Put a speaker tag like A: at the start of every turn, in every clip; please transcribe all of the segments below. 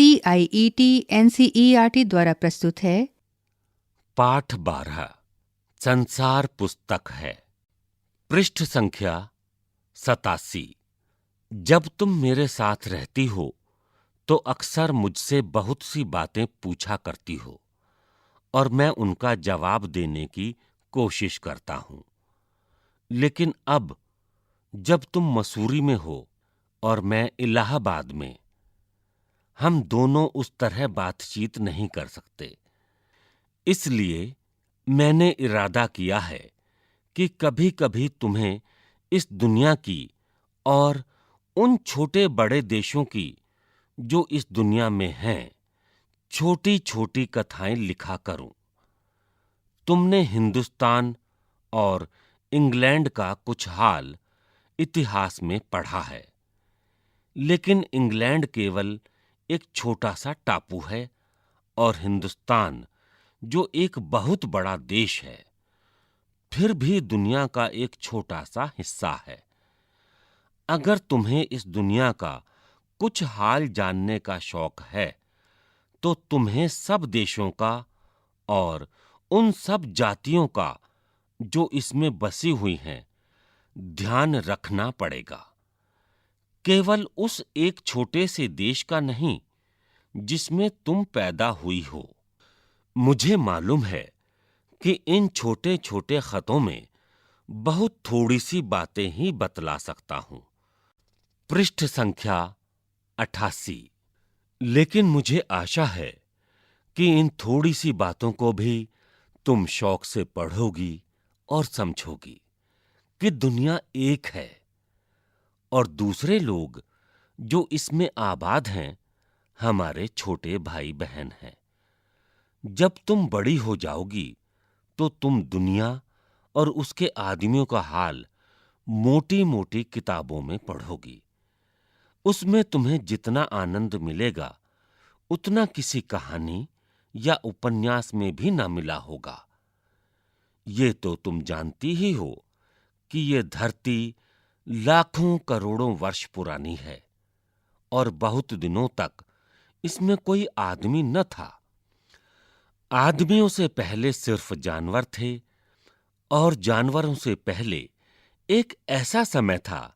A: CIET NCERT द्वारा प्रस्तुत है
B: पाठ 12 संसार पुस्तक है। पृष्ठ संख्या 87। जब तुम मेरे साथ रहती हो तो अक्सर मुझसे बहुत सी बातें पूछा करती हो और मैं उनका जवाब देने की कोशिश करता हूं। लेकिन अब जब तुम मसूरी में हो और मैं इलाहाबाद में, हम दोनों उस तरह बातचीत नहीं कर सकते। इसलिए मैंने इरादा किया है कि कभी-कभी तुम्हें इस दुनिया की और उन छोटे बड़े देशों की जो इस दुनिया में हैं, छोटी-छोटी कथाएं लिखा करूं। तुमने हिंदुस्तान और इंग्लैंड का कुछ हाल इतिहास में पढ़ा है, लेकिन इंग्लैंड केवल एक छोटा सा टापू है और हिंदुस्तान, जो एक बहुत बड़ा देश है, फिर भी दुनिया का एक छोटा सा हिस्सा है। अगर तुम्हें इस दुनिया का कुछ हाल जानने का शौक है, तो तुम्हें सब देशों का और उन सब जातियों का जो इसमें बसी हुई हैं, ध्यान रखना पड़ेगा। केवल उस एक छोटे से देश का नहीं जिसमें तुम पैदा हुई हो। मुझे मालूम है कि इन छोटे-छोटे खतों में बहुत थोड़ी सी बातें ही बतला सकता हूं। पृष्ठ संख्या 88। लेकिन मुझे आशा है कि इन थोड़ी सी बातों को भी तुम शौक से पढ़ोगी और समझोगी कि दुनिया एक है और दूसरे लोग जो इसमें आबाद हैं, हमारे छोटे भाई बहन हैं। जब तुम बड़ी हो जाओगी तो तुम दुनिया और उसके आदमियों का हाल मोटी-मोटी किताबों में पढ़ोगी। उसमें तुम्हें जितना आनंद मिलेगा, उतना किसी कहानी या उपन्यास में भी न मिला होगा। ये तो तुम जानती ही हो कि ये धरती लाखों करोड़ों वर्ष पुरानी है और बहुत दिनों तक इसमें कोई आदमी न था। आदमियों से पहले सिर्फ जानवर थे और जानवरों से पहले एक ऐसा समय था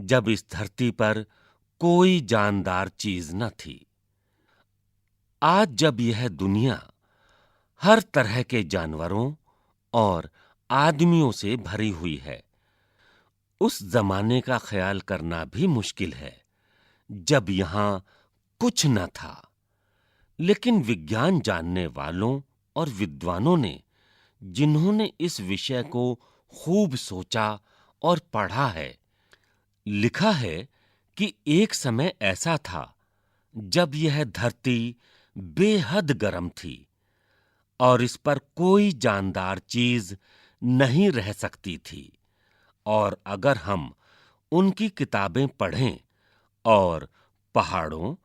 B: जब इस धरती पर कोई जानदार चीज न थी। आज जब यह दुनिया हर तरह के जानवरों और आदमियों से भरी हुई है, उस जमाने का ख्याल करना भी मुश्किल है जब यहां कुछ न था। लेकिन विज्ञान जानने वालों और विद्वानों ने, जिन्होंने इस विषय को खूब सोचा और पढ़ा है, लिखा है कि एक समय ऐसा था जब यह धरती बेहद गर्म थी और इस पर कोई जानदार चीज नहीं रह सकती थी। और अगर हम उनकी किताबें पढ़ें और पहाड़ों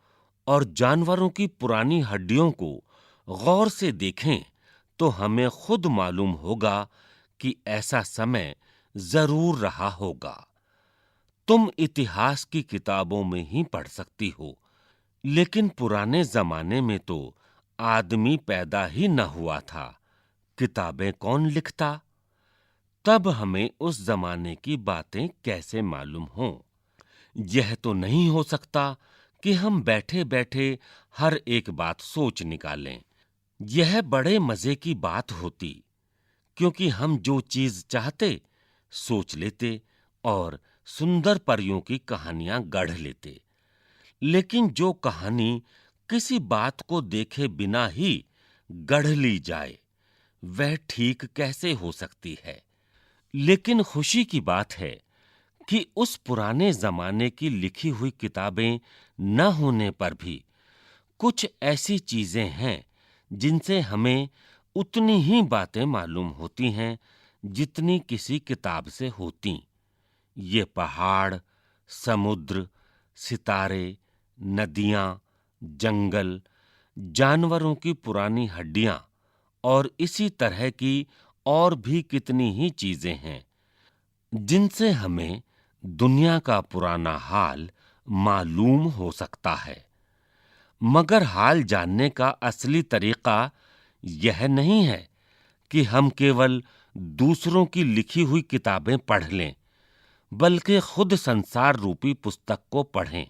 B: और जानवरों की पुरानी हड्डियों को गौर से देखें, तो हमें खुद मालूम होगा कि ऐसा समय जरूर रहा होगा। तुम इतिहास की किताबों में ही पढ़ सकती हो, लेकिन पुराने जमाने में तो आदमी पैदा ही न हुआ था। किताबें कौन लिखता? तब हमें उस जमाने की बातें कैसे मालूम हों? यह तो नहीं हो सकता कि हम बैठे-बैठे हर एक बात सोच निकालें। यह बड़े मजे की बात होती, क्योंकि हम जो चीज चाहते सोच लेते और सुंदर परियों की कहानियां गढ़ लेते। लेकिन जो कहानी किसी बात को देखे बिना ही गढ़ ली जाए, वह ठीक कैसे हो सकती है? लेकिन खुशी की बात है कि उस पुराने जमाने की लिखी हुई किताबें न होने पर भी कुछ ऐसी चीजें हैं जिनसे हमें उतनी ही बातें मालूम होती हैं जितनी किसी किताब से होती। ये पहाड़, समुद्र, सितारे, नदियां, जंगल, जानवरों की पुरानी हड्डियां और इसी तरह की और भी कितनी ही चीजें हैं जिनसे हमें दुनिया का पुराना हाल मालूम हो सकता है। मगर हाल जानने का असली तरीका यह नहीं है कि हम केवल दूसरों की लिखी हुई किताबें पढ़ लें, बल्कि खुद संसार रूपी पुस्तक को पढ़ें।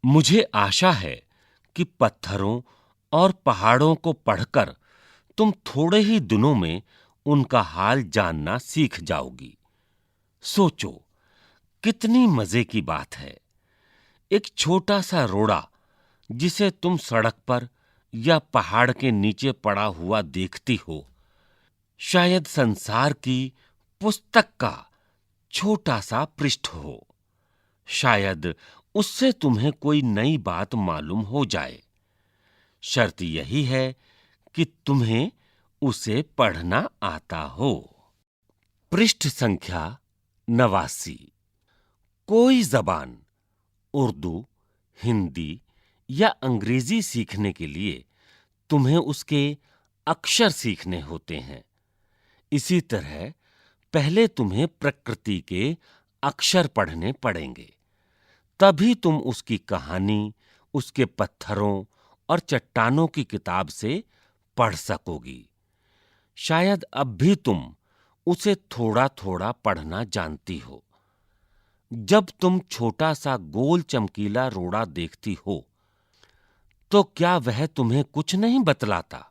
B: मुझे आशा है कि पत्थरों और पहाड़ों को पढ़कर तुम थोड़े ही दिनों में उनका हाल जानना सीख जाओगी। सोचो, कितनी मजे की बात है। एक छोटा सा रोड़ा जिसे तुम सड़क पर या पहाड़ के नीचे पड़ा हुआ देखती हो, शायद संसार की पुस्तक का छोटा सा पृष्ठ हो। शायद उससे तुम्हें कोई नई बात मालूम हो जाए। शर्त यही है कि तुम्हें उसे पढ़ना आता हो। पृष्ठ संख्या 89। कोई जबान, उर्दू, हिंदी या अंग्रेजी सीखने के लिए तुम्हें उसके अक्षर सीखने होते हैं। इसी तरह पहले तुम्हें प्रकृति के अक्षर पढ़ने पड़ेंगे, तभी तुम उसकी कहानी, उसके पत्थरों और चट्टानों की किताब से पढ़ सकोगी। शायद अब भी तुम उसे थोड़ा थोड़ा पढ़ना जानती हो। जब तुम छोटा सा गोल चमकीला रोड़ा देखती हो, तो क्या वह तुम्हें कुछ नहीं बतलाता?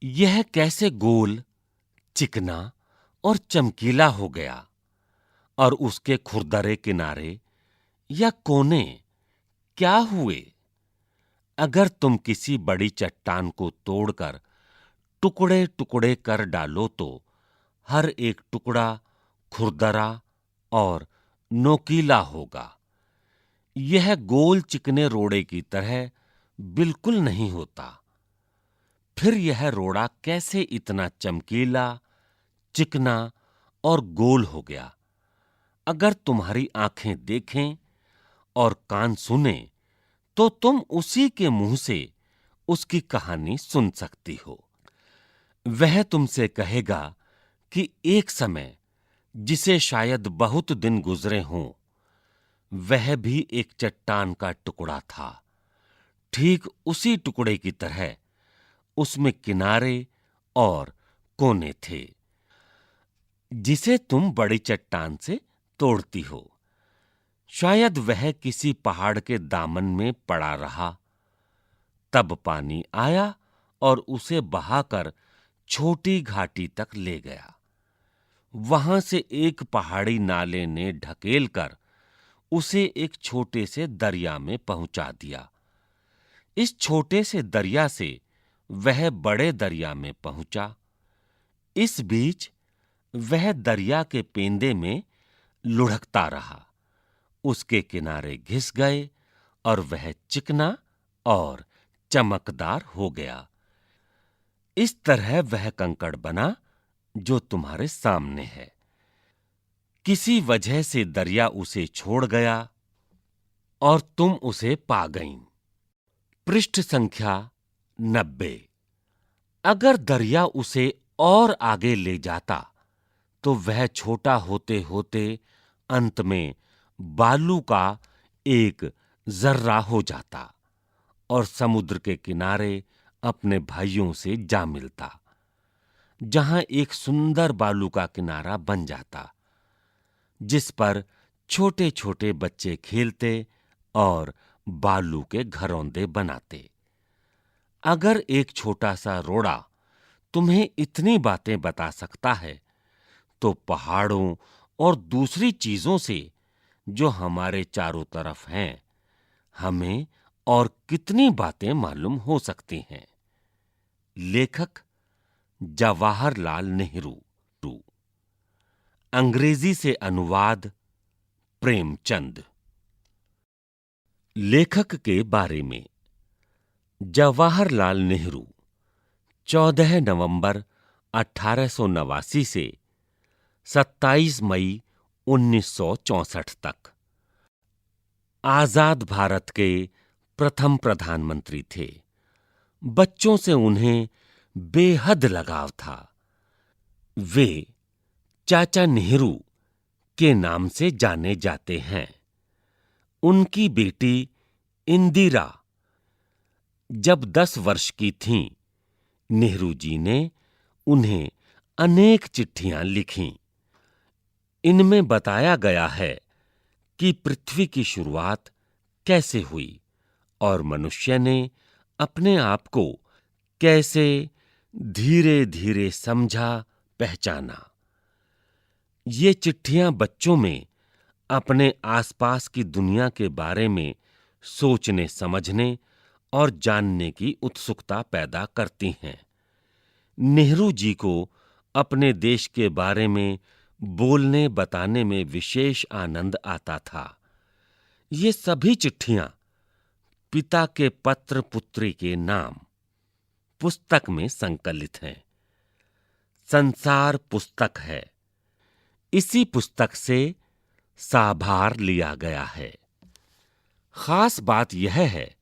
B: यह कैसे गोल, चिकना और चमकीला हो गया, और उसके खुरदरे किनारे या कोने क्या हुए? अगर तुम किसी बड़ी चट्टान को तोड़कर टुकड़े टुकड़े कर डालो तो हर एक टुकड़ा खुरदरा और नोकीला होगा। यह गोल चिकने रोड़े की तरह बिल्कुल नहीं होता। फिर यह रोड़ा कैसे इतना चमकीला, चिकना और गोल हो गया? अगर तुम्हारी आंखें देखें और कान सुने, तो तुम उसी के मुंह से उसकी कहानी सुन सकती हो। वह तुमसे कहेगा कि एक समय, जिसे शायद बहुत दिन गुजरे हों, वह भी एक चट्टान का टुकड़ा था। ठीक उसी टुकड़े की तरह उसमें किनारे और कोने थे, जिसे तुम बड़ी चट्टान से तोड़ती हो। शायद वह किसी पहाड़ के दामन में पड़ा रहा। तब पानी आया और उसे बहाकर छोटी घाटी तक ले गया। वहां से एक पहाड़ी नाले ने ढकेल कर उसे एक छोटे से दरिया में पहुंचा दिया। इस छोटे से दरिया से वह बड़े दरिया में पहुंचा। इस बीच वह दरिया के पेंदे में लुढ़कता रहा। उसके किनारे घिस गए और वह चिकना और चमकदार हो गया। इस तरह वह कंकड़ बना जो तुम्हारे सामने है। किसी वजह से दरिया उसे छोड़ गया और तुम उसे पा गईं। पृष्ठ संख्या 90। अगर दरिया उसे और आगे ले जाता, तो वह छोटा होते होते अंत में बालू का एक जर्रा हो जाता और समुद्र के किनारे अपने भाइयों से जा मिलता, जहां एक सुंदर बालू का किनारा बन जाता, जिस पर छोटे छोटे बच्चे खेलते और बालू के घरौंदे बनाते। अगर एक छोटा सा रोड़ा तुम्हें इतनी बातें बता सकता है, तो पहाड़ों और दूसरी चीजों से जो हमारे चारों तरफ हैं, हमें और कितनी बातें मालूम हो सकती हैं। लेखक जवाहरलाल नेहरू। अंग्रेजी से अनुवाद प्रेमचंद। लेखक के बारे में। जवाहरलाल नेहरू 14 नवंबर 1889 से 27 मई 1964 तक आजाद भारत के प्रथम प्रधानमंत्री थे। बच्चों से उन्हें बेहद लगाव था। वे चाचा नेहरू के नाम से जाने जाते हैं। उनकी बेटी इंदिरा जब 10 वर्ष की थीं, नेहरू जी ने उन्हें अनेक चिट्ठियां लिखीं। इनमें बताया गया है कि पृथ्वी की शुरुआत कैसे हुई और मनुष्य ने अपने आप को कैसे धीरे-धीरे समझा, पहचाना। ये चिट्ठियां बच्चों में अपने आसपास की दुनिया के बारे में सोचने, समझने और जानने की उत्सुकता पैदा करती हैं। नेहरू जी को अपने देश के बारे में बोलने, बताने में विशेष आनंद आता था। ये सभी चिट्ठियां पिता के पत्र पुत्री के नाम पुस्तक में संकलित हैं। संसार पुस्तक है। इसी पुस्तक से साभार लिया गया है। खास बात यह है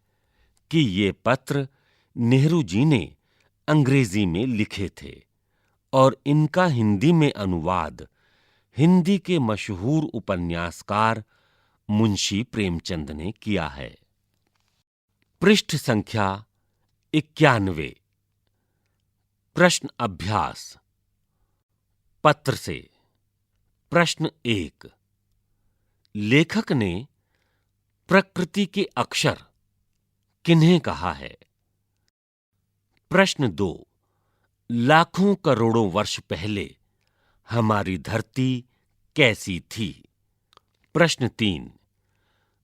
B: कि ये पत्र नेहरू जी ने अंग्रेजी में लिखे थे और इनका हिंदी में अनुवाद हिंदी के मशहूर उपन्यासकार मुंशी प्रेमचंद ने किया है। पृष्ठ संख्या 91। प्रश्न अभ्यास। पत्र से प्रश्न 1। लेखक ने प्रकृति के अक्षर किन्हें कहा है? प्रश्न 2। लाखों करोड़ों वर्ष पहले हमारी धरती कैसी थी? प्रश्न 3।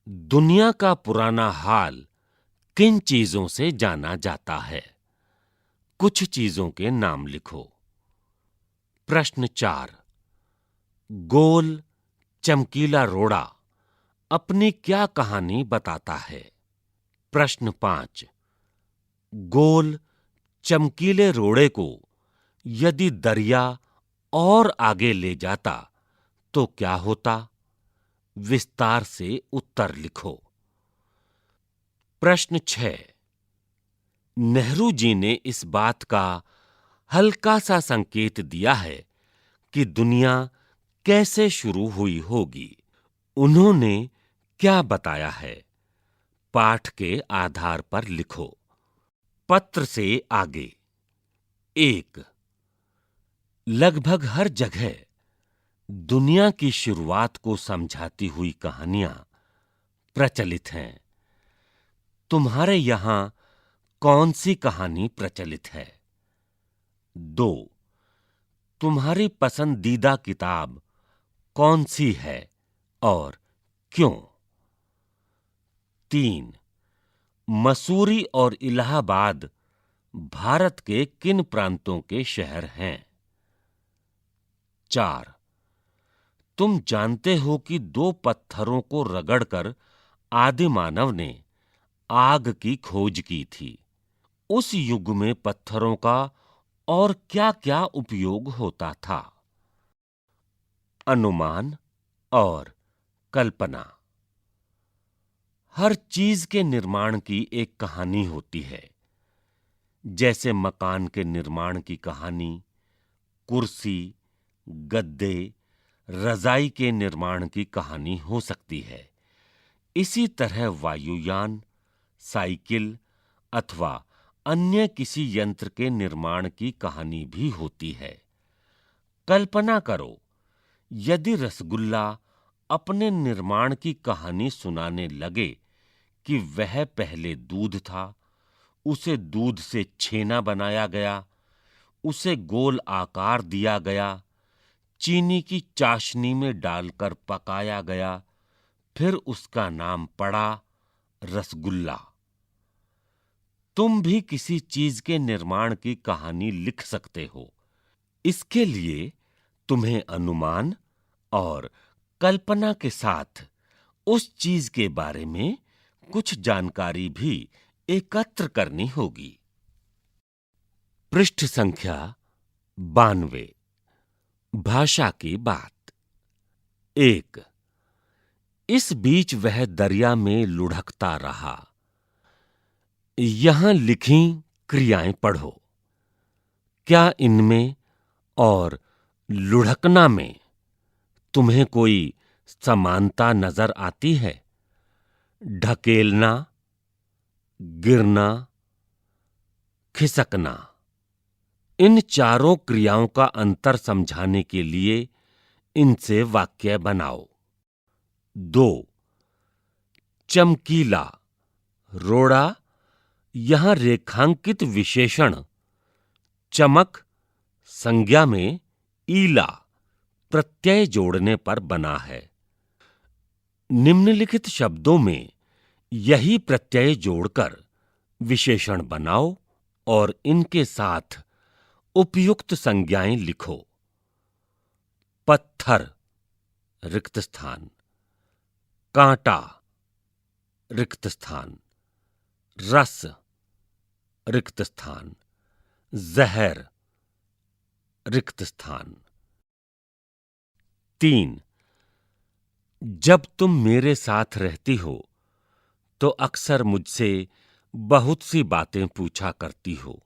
B: दुनिया का पुराना हाल किन चीजों से जाना जाता है? कुछ चीजों के नाम लिखो। प्रश्न 4। गोल चमकीला रोड़ा अपनी क्या कहानी बताता है? प्रश्न 5। गोल चमकीले रोड़े को यदि दरिया और आगे ले जाता तो क्या होता? विस्तार से उत्तर लिखो। प्रश्न 6। नेहरू जी ने इस बात का हल्का सा संकेत दिया है कि दुनिया कैसे शुरू हुई होगी। उन्होंने क्या बताया है? पाठ के आधार पर लिखो। पत्र से आगे। 1। लगभग हर जगह दुनिया की शुरुआत को समझाती हुई कहानियां प्रचलित हैं। तुम्हारे यहां कौन सी कहानी प्रचलित है? 2। तुम्हारी पसंदीदा किताब कौन सी है और क्यों? 3। मसूरी और इलाहाबाद भारत के किन प्रांतों के शहर हैं? 4। तुम जानते हो कि 2 पत्थरों को रगड़कर आदि मानव ने आग की खोज की थी। उस युग में पत्थरों का और क्या-क्या उपयोग होता था? अनुमान और कल्पना। हर चीज के निर्माण की एक कहानी होती है। जैसे मकान के निर्माण की कहानी, कुर्सी, गद्दे, रजाई के निर्माण की कहानी हो सकती है। इसी तरह वायुयान, साइकिल अथवा अन्य किसी यंत्र के निर्माण की कहानी भी होती है। कल्पना करो, यदि रसगुल्ला अपने निर्माण की कहानी सुनाने लगे कि वह पहले दूध था, उसे दूध से छेना बनाया गया, उसे गोल आकार दिया गया, चीनी की चाशनी में डालकर पकाया गया, फिर उसका नाम पड़ा रसगुल्ला। तुम भी किसी चीज के निर्माण की कहानी लिख सकते हो। इसके लिए तुम्हें अनुमान और कल्पना के साथ उस चीज के बारे में कुछ जानकारी भी एकत्र करनी होगी। पृष्ठ संख्या 92। भाषा की बात। 1। इस बीच वह दरिया में लुढ़कता रहा। यहां लिखी क्रियाएं पढ़ो। क्या इनमें और लुढ़कना में तुम्हें कोई समानता नजर आती है? ढकेलना, गिरना, खिसकना। इन चारों क्रियाओं का अंतर समझाने के लिए इनसे वाक्य बनाओ। 2. चमकीला, रोड़ा। यहां रेखांकित विशेषण चमक संज्ञा में ईला प्रत्यय जोड़ने पर बना है। निम्नलिखित शब्दों में यही प्रत्यय जोड़कर विशेषण बनाओ और इनके साथ उपयुक्त संज्ञाएं लिखो। पत्थर रिक्त स्थान, कांटा रिक्त स्थान, रस रिक्त स्थान, जहर रिक्त स्थान। 3. जब तुम मेरे साथ रहती हो तो अक्सर मुझसे बहुत सी बातें पूछा करती हो।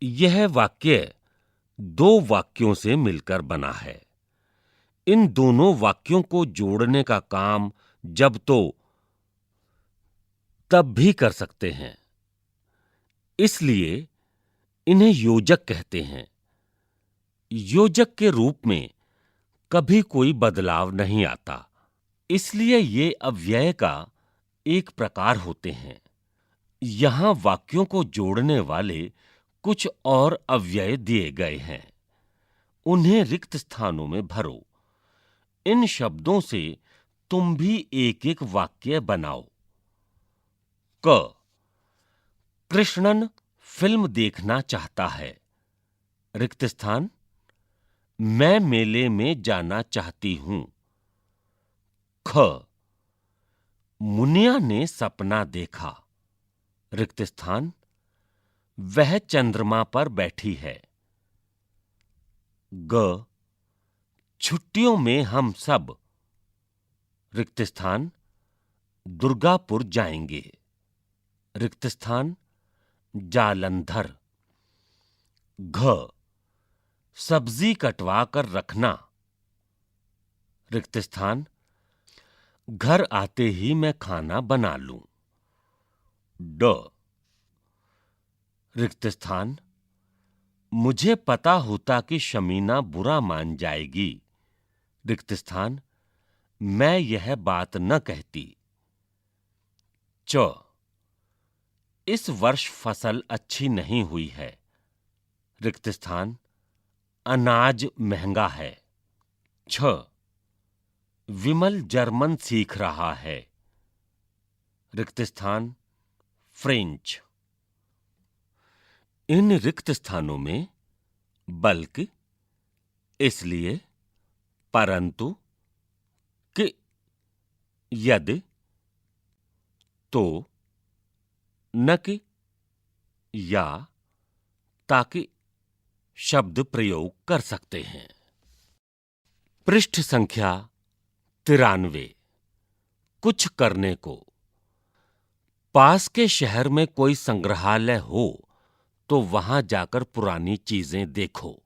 B: यह वाक्य 2 वाक्यों से मिलकर बना है। इन दोनों वाक्यों को जोड़ने का काम जब तो तब भी कर सकते हैं, इसलिए इन्हें योजक कहते हैं। योजक के रूप में कभी कोई बदलाव नहीं आता, इसलिए ये अव्यय का एक प्रकार होते हैं। यहां वाक्यों को जोड़ने वाले कुछ और अव्यय दिए गए हैं, उन्हें रिक्त स्थानों में भरो। इन शब्दों से तुम भी एक-एक वाक्य बनाओ। क. कृष्णन फिल्म देखना चाहता है। रिक्त स्थान, मैं मेले में जाना चाहती हूं। ख. मुनिया ने सपना देखा। रिक्त स्थान, वह चंद्रमा पर बैठी है। ग. छुट्टियों में हम सब रिक्त स्थान दुर्गापुर जाएंगे। रिक्त स्थान जालंधर। घ. सब्जी कटवा कर रखना। रिक्त स्थान घर आते ही मैं खाना बना लूं। ड. रिक्त स्थान मुझे पता होता कि शमीना बुरा मान जाएगी। रिक्त स्थान मैं यह बात न कहती। च. इस वर्ष फसल अच्छी नहीं हुई है। रिक्त स्थान अनाज महंगा है। छ. विमल जर्मन सीख रहा है। रिक्त स्थान फ्रेंच। इन रिक्त स्थानों में बल्कि, इसलिए, परंतु, कि, यदि, तो, न कि, या, ताकि शब्द प्रयोग कर सकते हैं। पृष्ठ संख्या 93। कुछ करने को। पास के शहर में कोई संग्रहालय हो तो वहां जाकर पुरानी चीजें देखो।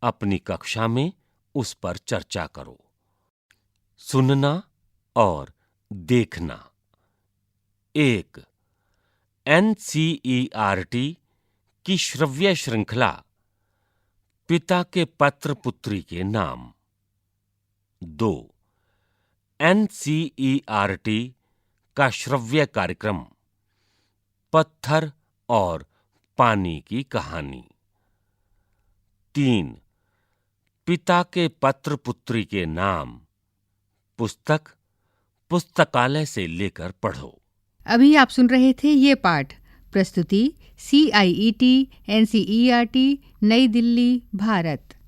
B: अपनी कक्षा में उस पर चर्चा करो। सुनना और देखना। 1. एनसीईआरटी की श्रव्य श्रृंखला पिता के पत्र पुत्री के नाम। 2. एनसीईआरटी का श्रव्य कार्यक्रम पत्थर और पानी की कहानी। 3. पिता के पत्र पुत्री के नाम पुस्तक पुस्तकालय से लेकर पढ़ो।
A: अभी आप सुन रहे थे ये पाठ। प्रस्तुति CIET NCERT नई दिल्ली, भारत।